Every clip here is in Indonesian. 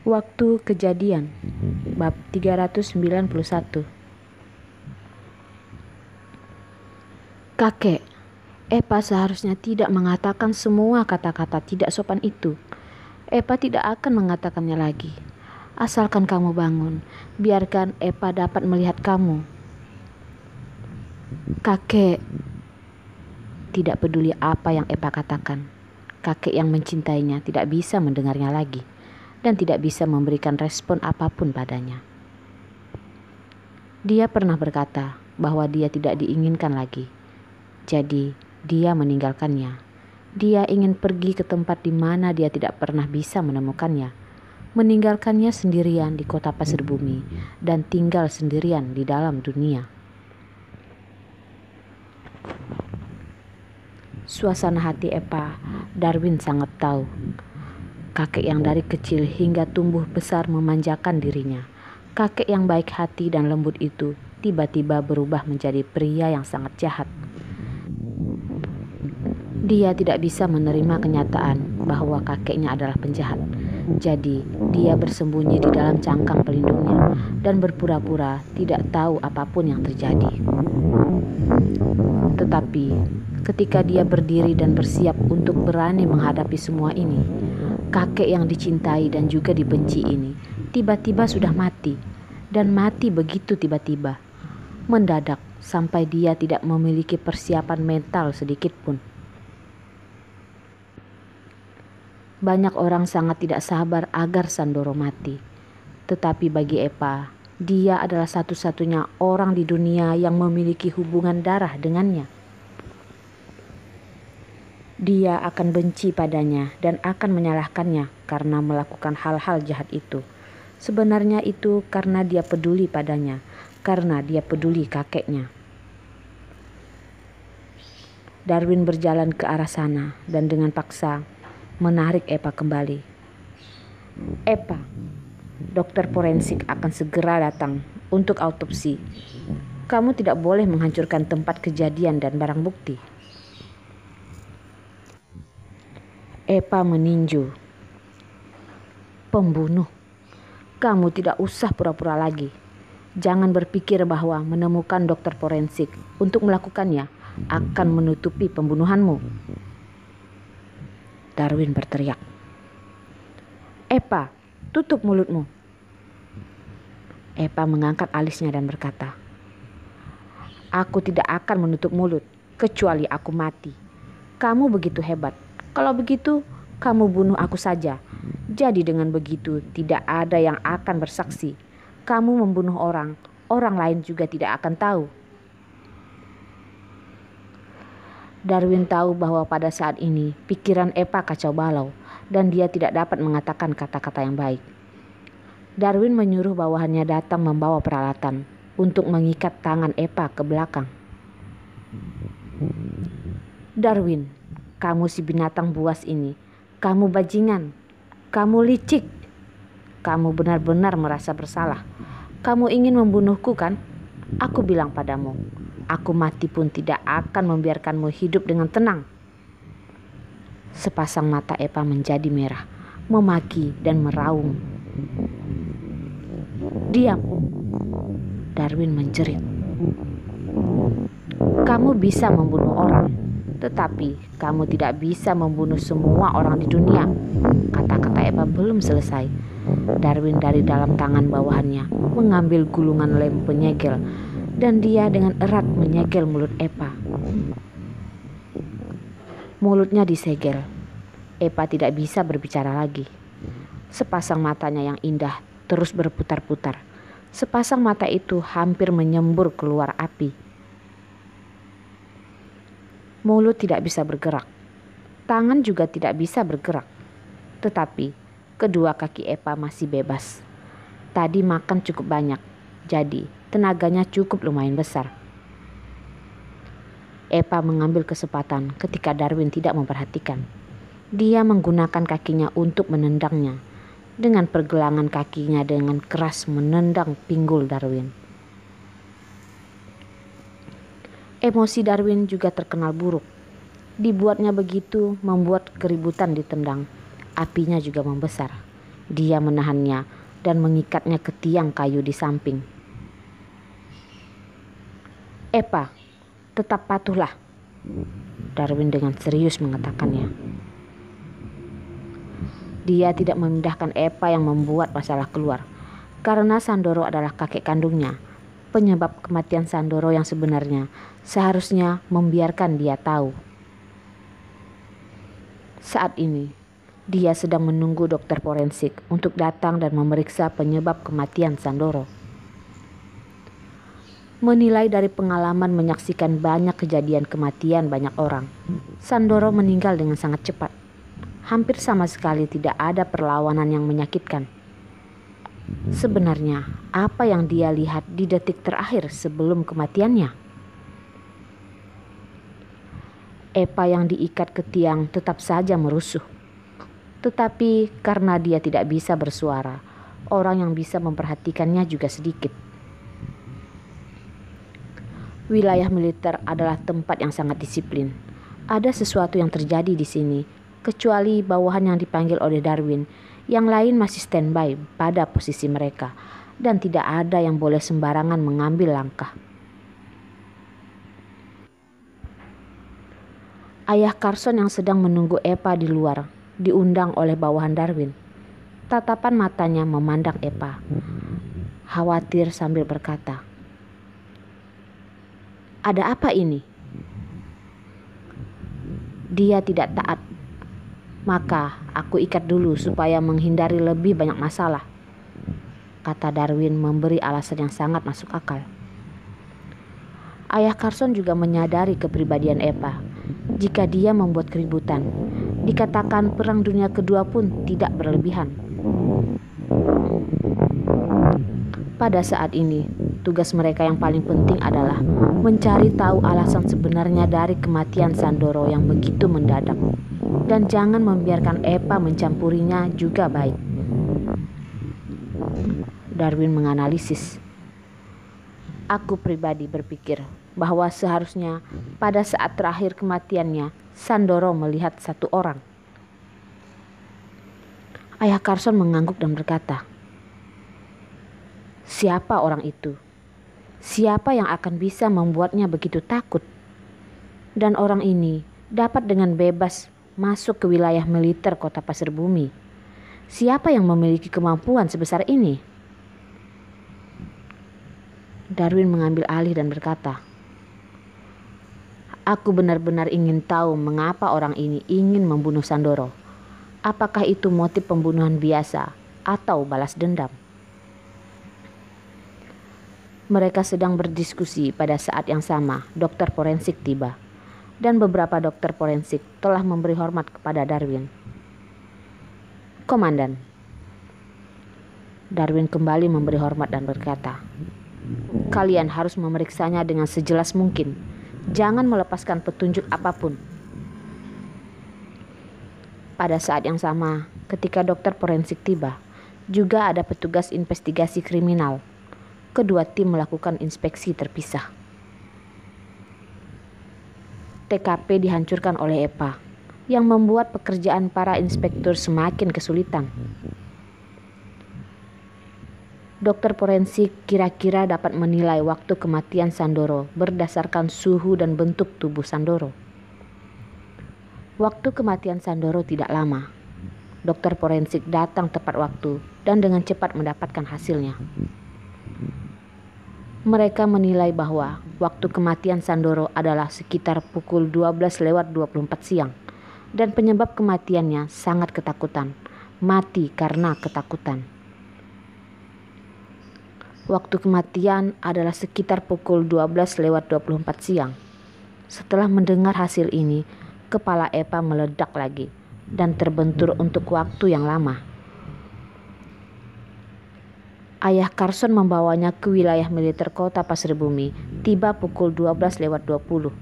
Waktu kejadian bab 391. Kakek, Epa seharusnya tidak mengatakan semua kata-kata tidak sopan itu. Epa tidak akan mengatakannya lagi. Asalkan kamu bangun, biarkan Epa dapat melihat kamu. Kakek, tidak peduli apa yang Epa katakan. Kakek yang mencintainya tidak bisa mendengarnya lagi dan tidak bisa memberikan respon apapun padanya. Dia pernah berkata bahwa dia tidak diinginkan lagi. Jadi, dia meninggalkannya. Dia ingin pergi ke tempat di mana dia tidak pernah bisa menemukannya. Meninggalkannya sendirian di kota pasir bumi dan tinggal sendirian di dalam dunia. Suasana hati Epa, Darwin sangat tahu. Kakek yang dari kecil hingga tumbuh besar memanjakan dirinya. Kakek yang baik hati dan lembut itu tiba-tiba berubah menjadi pria yang sangat jahat. Dia tidak bisa menerima kenyataan bahwa kakeknya adalah penjahat. Jadi, dia bersembunyi di dalam cangkang pelindungnya dan berpura-pura tidak tahu apapun yang terjadi. Tetapi, ketika dia berdiri dan bersiap untuk berani menghadapi semua ini, kakek yang dicintai dan juga dibenci ini tiba-tiba sudah mati, dan mati begitu tiba-tiba, mendadak sampai dia tidak memiliki persiapan mental sedikit pun. Banyak orang sangat tidak sabar agar Sandoro mati, tetapi bagi Epa, dia adalah satu-satunya orang di dunia yang memiliki hubungan darah dengannya. Dia akan benci padanya dan akan menyalahkannya karena melakukan hal-hal jahat itu. Sebenarnya itu karena dia peduli padanya, karena dia peduli kakeknya. Darwin berjalan ke arah sana dan dengan paksa menarik Epa kembali. Epa, dokter forensik akan segera datang untuk autopsi. Kamu tidak boleh menghancurkan tempat kejadian dan barang bukti. Epa meninju. Pembunuh. Kamu tidak usah pura-pura lagi. Jangan berpikir bahwa menemukan dokter forensik untuk melakukannya akan menutupi pembunuhanmu. Darwin berteriak. Epa, tutup mulutmu. Epa mengangkat alisnya dan berkata, aku tidak akan menutup mulut kecuali aku mati. Kamu begitu hebat. Kalau begitu, kamu bunuh aku saja. Jadi dengan begitu tidak ada yang akan bersaksi. Kamu membunuh orang, orang lain juga tidak akan tahu. Darwin tahu bahwa pada saat ini pikiran Epa kacau balau dan dia tidak dapat mengatakan kata-kata yang baik. Darwin menyuruh bawahannya datang membawa peralatan untuk mengikat tangan Epa ke belakang. Darwin, kamu si binatang buas ini, kamu bajingan, kamu licik, kamu benar-benar merasa bersalah. Kamu ingin membunuhku kan? Aku bilang padamu, aku mati pun tidak akan membiarkanmu hidup dengan tenang. Sepasang mata Epa menjadi merah, memaki dan meraung. Diam, Darwin menjerit. Kamu bisa membunuh orang, tetapi kamu tidak bisa membunuh semua orang di dunia. Kata-kata Epa belum selesai. Darwin dari dalam tangan bawahannya mengambil gulungan lem penyegel dan dia dengan erat menyegel mulut Epa. Mulutnya disegel. Epa tidak bisa berbicara lagi. Sepasang matanya yang indah terus berputar-putar. Sepasang mata itu hampir menyembur keluar api. Mulut tidak bisa bergerak. Tangan juga tidak bisa bergerak. Tetapi kedua kaki Epa masih bebas. Tadi makan cukup banyak, jadi tenaganya cukup lumayan besar. Epa mengambil kesempatan ketika Darwin tidak memperhatikan. Dia menggunakan kakinya untuk menendangnya. Dengan pergelangan kakinya dengan keras menendang pinggul Darwin. Emosi Darwin juga terkenal buruk. Dibuatnya begitu membuat keributan ditendang. Apinya juga membesar. Dia menahannya dan mengikatnya ke tiang kayu di samping. "Epa, tetap patuhlah," Darwin dengan serius mengatakannya. Dia tidak memindahkan Epa yang membuat masalah keluar, karena Sandoro adalah kakek kandungnya. Penyebab kematian Sandoro yang sebenarnya seharusnya membiarkan dia tahu. Saat ini, dia sedang menunggu dokter forensik untuk datang dan memeriksa penyebab kematian Sandoro. Menilai dari pengalaman menyaksikan banyak kejadian kematian banyak orang, Sandoro meninggal dengan sangat cepat. Hampir sama sekali tidak ada perlawanan yang menyakitkan. Sebenarnya, apa yang dia lihat di detik terakhir sebelum kematiannya? Epa yang diikat ke tiang tetap saja merusuh. Tetapi karena dia tidak bisa bersuara, orang yang bisa memperhatikannya juga sedikit. Wilayah militer adalah tempat yang sangat disiplin. Ada sesuatu yang terjadi di sini, kecuali bawahan yang dipanggil oleh Darwin. Yang lain masih standby pada posisi mereka, dan tidak ada yang boleh sembarangan mengambil langkah. Ayah Carson yang sedang menunggu Epa di luar diundang oleh bawahan Darwin. Tatapan matanya memandang Epa, khawatir sambil berkata, "Ada apa ini?" "Dia tidak taat. Maka aku ikat dulu supaya menghindari lebih banyak masalah," kata Darwin memberi alasan yang sangat masuk akal. Ayah Carson juga menyadari kepribadian Epa. Jika dia membuat keributan, dikatakan Perang Dunia Kedua pun tidak berlebihan. Pada saat ini, tugas mereka yang paling penting adalah mencari tahu alasan sebenarnya dari kematian Sandoro yang begitu mendadak. Dan jangan membiarkan Epa mencampurinya juga baik. Darwin menganalisis. "Aku pribadi berpikir bahwa seharusnya pada saat terakhir kematiannya, Sandoro melihat satu orang." Ayah Carson mengangguk dan berkata, "Siapa orang itu? Siapa yang akan bisa membuatnya begitu takut? Dan orang ini dapat dengan bebas masuk ke wilayah militer kota Pasir Bumi. Siapa yang memiliki kemampuan sebesar ini?" Darwin mengambil alih dan berkata, "Aku benar-benar ingin tahu mengapa orang ini ingin membunuh Sandoro. Apakah itu motif pembunuhan biasa atau balas dendam?" Mereka sedang berdiskusi pada saat yang sama. Dokter forensik tiba, dan beberapa dokter forensik telah memberi hormat kepada Darwin. "Komandan." Darwin kembali memberi hormat dan berkata, "Kalian harus memeriksanya dengan sejelas mungkin. Jangan melepaskan petunjuk apapun." Pada saat yang sama, ketika dokter forensik tiba, juga ada petugas investigasi kriminal. Kedua tim melakukan inspeksi terpisah. TKP dihancurkan oleh Epa, yang membuat pekerjaan para inspektur semakin kesulitan. Dokter forensik kira-kira dapat menilai waktu kematian Sandoro berdasarkan suhu dan bentuk tubuh Sandoro. Waktu kematian Sandoro tidak lama. Dokter forensik datang tepat waktu dan dengan cepat mendapatkan hasilnya. Mereka menilai bahwa waktu kematian Sandoro adalah sekitar pukul 12:24 siang dan penyebab kematiannya sangat ketakutan, mati karena ketakutan. Waktu kematian adalah sekitar pukul 12:24 siang. Setelah mendengar hasil ini, kepala Epa meledak lagi dan terbentur untuk waktu yang lama. Ayah Carson membawanya ke wilayah militer kota Pasir Bumi, tiba pukul 12:20.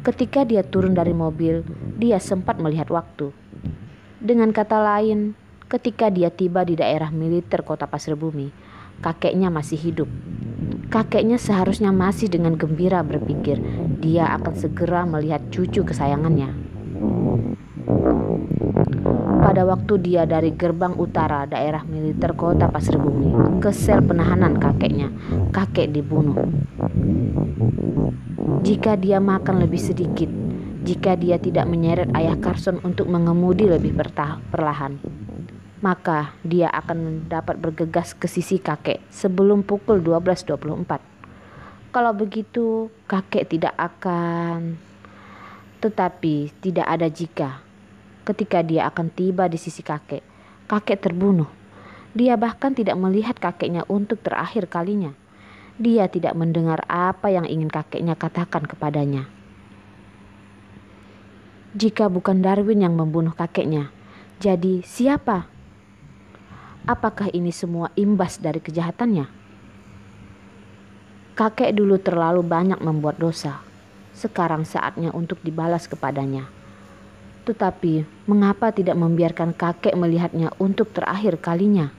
Ketika dia turun dari mobil, dia sempat melihat waktu. Dengan kata lain, ketika dia tiba di daerah militer kota Pasir Bumi, kakeknya masih hidup. Kakeknya seharusnya masih dengan gembira berpikir dia akan segera melihat cucu kesayangannya. pada waktu dia dari gerbang utara daerah militer kota Pasir Bumi ke sel penahanan kakeknya, kakek dibunuh. Jika dia makan lebih sedikit, jika dia tidak menyeret ayah Carson untuk mengemudi lebih perlahan, maka dia akan dapat bergegas ke sisi kakek sebelum pukul 12.24. Kalau begitu, kakek tidak akan... Tetapi tidak ada jika. Ketika dia akan tiba di sisi kakek, kakek terbunuh. Dia bahkan tidak melihat kakeknya untuk terakhir kalinya. Dia tidak mendengar apa yang ingin kakeknya katakan kepadanya. Jika bukan Darwin yang membunuh kakeknya, jadi siapa? Apakah ini semua imbas dari kejahatannya? Kakek dulu terlalu banyak membuat dosa. Sekarang saatnya untuk dibalas kepadanya. Tetapi mengapa tidak membiarkan kakek melihatnya untuk terakhir kalinya?